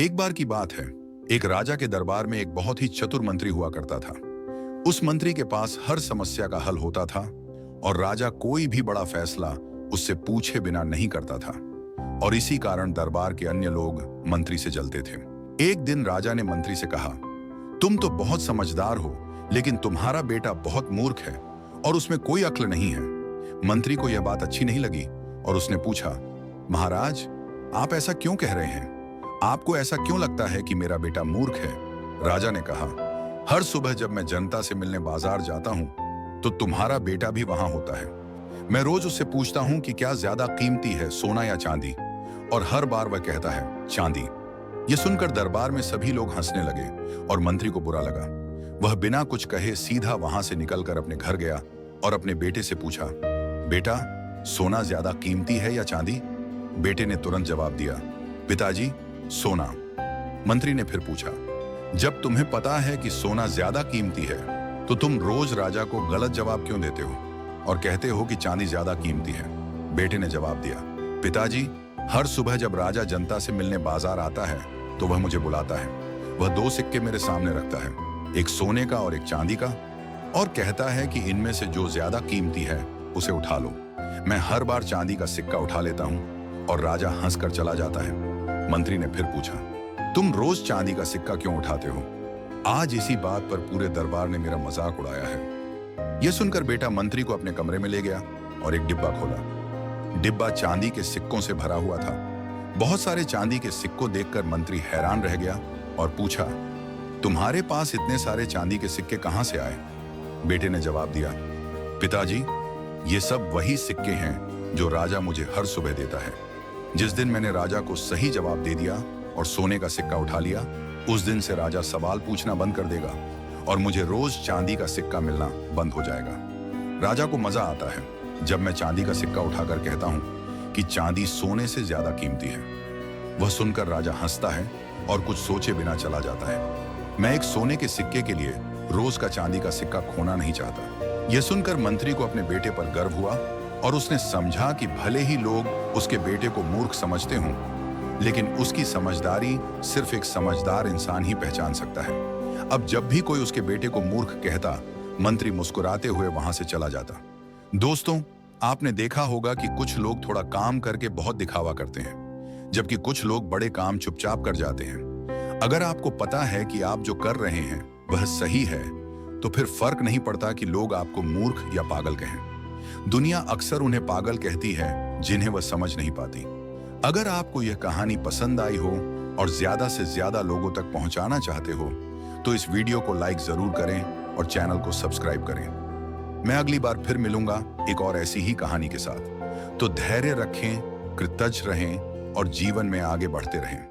एक बार की बात है, एक राजा के दरबार में एक बहुत ही चतुर मंत्री हुआ करता था। उस मंत्री के पास हर समस्या का हल होता था और राजा कोई भी बड़ा फैसला उससे पूछे बिना नहीं करता था। और इसी कारण दरबार के अन्य लोग मंत्री से जलते थे। एक दिन राजा ने मंत्री से कहा, तुम तो बहुत समझदार हो, लेकिन तुम्हारा बेटा बहुत मूर्ख है और उसमें कोई अक्ल नहीं है। मंत्री को यह बात अच्छी नहीं लगी और उसने पूछा, महाराज, आप ऐसा क्यों कह रहे हैं? आपको ऐसा क्यों लगता है कि मेरा बेटा मूर्ख है? राजा ने कहा, हर सुबह जब मैं जनता से मिलने बाजार जाता हूं, तो तुम्हारा बेटा भी वहां होता है। मैं रोज उससे पूछता हूं कि क्या ज्यादा कीमती है, सोना या चांदी, और हर बार वह कहता है चांदी। यह सुनकर दरबार में सभी लोग हंसने लगे और मंत्री को बुरा लगा। वह बिना कुछ कहे सीधा वहां से निकलकर अपने घर गया और अपने बेटे से पूछा, बेटा, सोना ज्यादा कीमती है या चांदी? बेटे ने तुरंत जवाब दिया, पिताजी, सोना। मंत्री ने फिर पूछा, जब तुम्हें पता है कि सोना ज्यादा कीमती है, तो तुम रोज राजा को गलत जवाब क्यों देते हो और कहते हो कि चांदी ज्यादा कीमती है? बेटे ने जवाब दिया, पिताजी, हर सुबह जब राजा जनता से मिलने बाजार आता है, तो वह मुझे बुलाता है। वह दो सिक्के मेरे सामने रखता है, एक सोने का और एक चांदी का, और कहता है कि इनमें से जो ज्यादा कीमती है उसे उठा लो। मैं हर बार चांदी का सिक्का उठा लेता हूं और राजा हंसकर चला जाता है। मंत्री ने फिर पूछा, तुम रोज चांदी का सिक्का क्यों उठाते हो? आज इसी बात पर पूरे दरबार ने मेरा मजाक उड़ाया है। यह सुनकर बेटा मंत्री को अपने कमरे में ले गया और एक डिब्बा खोला। डिब्बा चांदी के सिक्कों से भरा हुआ था। बहुत सारे चांदी के सिक्कों देखकर मंत्री हैरान रह गया और पूछा, तुम्हारे पास इतने सारे चांदी के सिक्के कहां से आए? बेटे ने जवाब दिया, पिताजी, ये सब वही सिक्के हैं जो राजा मुझे हर सुबह देता है। जिस दिन मैंने राजा को सही जवाब दे दिया और सोने का सिक्का उठा लिया, उस दिन से राजा सवाल पूछना बंद कर देगा और मुझे रोज चांदी का सिक्का मिलना बंद हो जाएगा। राजा को मजा आता है जब मैं चांदी का सिक्का उठाकर कहता हूं कि चांदी सोने से ज्यादा कीमती है। वह सुनकर राजा हंसता है और कुछ सोचे बिना चला जाता है। मैं एक सोने के सिक्के के लिए रोज का चांदी का सिक्का खोना नहीं चाहता। यह सुनकर मंत्री को अपने बेटे पर गर्व हुआ और उसने समझा कि भले ही लोग उसके बेटे को मूर्ख समझते हों, लेकिन उसकी समझदारी सिर्फ एक समझदार इंसान ही पहचान सकता है। अब जब भी कोई उसके बेटे को मूर्ख कहता, मंत्री मुस्कुराते हुए वहां से चला जाता। दोस्तों, आपने देखा होगा कि कुछ लोग थोड़ा काम करके बहुत दिखावा करते हैं, जबकि कुछ लोग बड़े काम चुपचाप कर जाते हैं। अगर आपको पता है कि आप जो कर रहे हैं वह सही है, तो फिर फर्क नहीं पड़ता कि लोग आपको मूर्ख या पागल कहें। दुनिया अक्सर उन्हें पागल कहती है जिन्हें वह समझ नहीं पाती। अगर आपको यह कहानी पसंद आई हो और ज्यादा से ज्यादा लोगों तक पहुंचाना चाहते हो, तो इस वीडियो को लाइक जरूर करें और चैनल को सब्सक्राइब करें। मैं अगली बार फिर मिलूंगा एक और ऐसी ही कहानी के साथ। तो धैर्य रखें, कृतज्ञ रहें और जीवन में आगे बढ़ते रहें।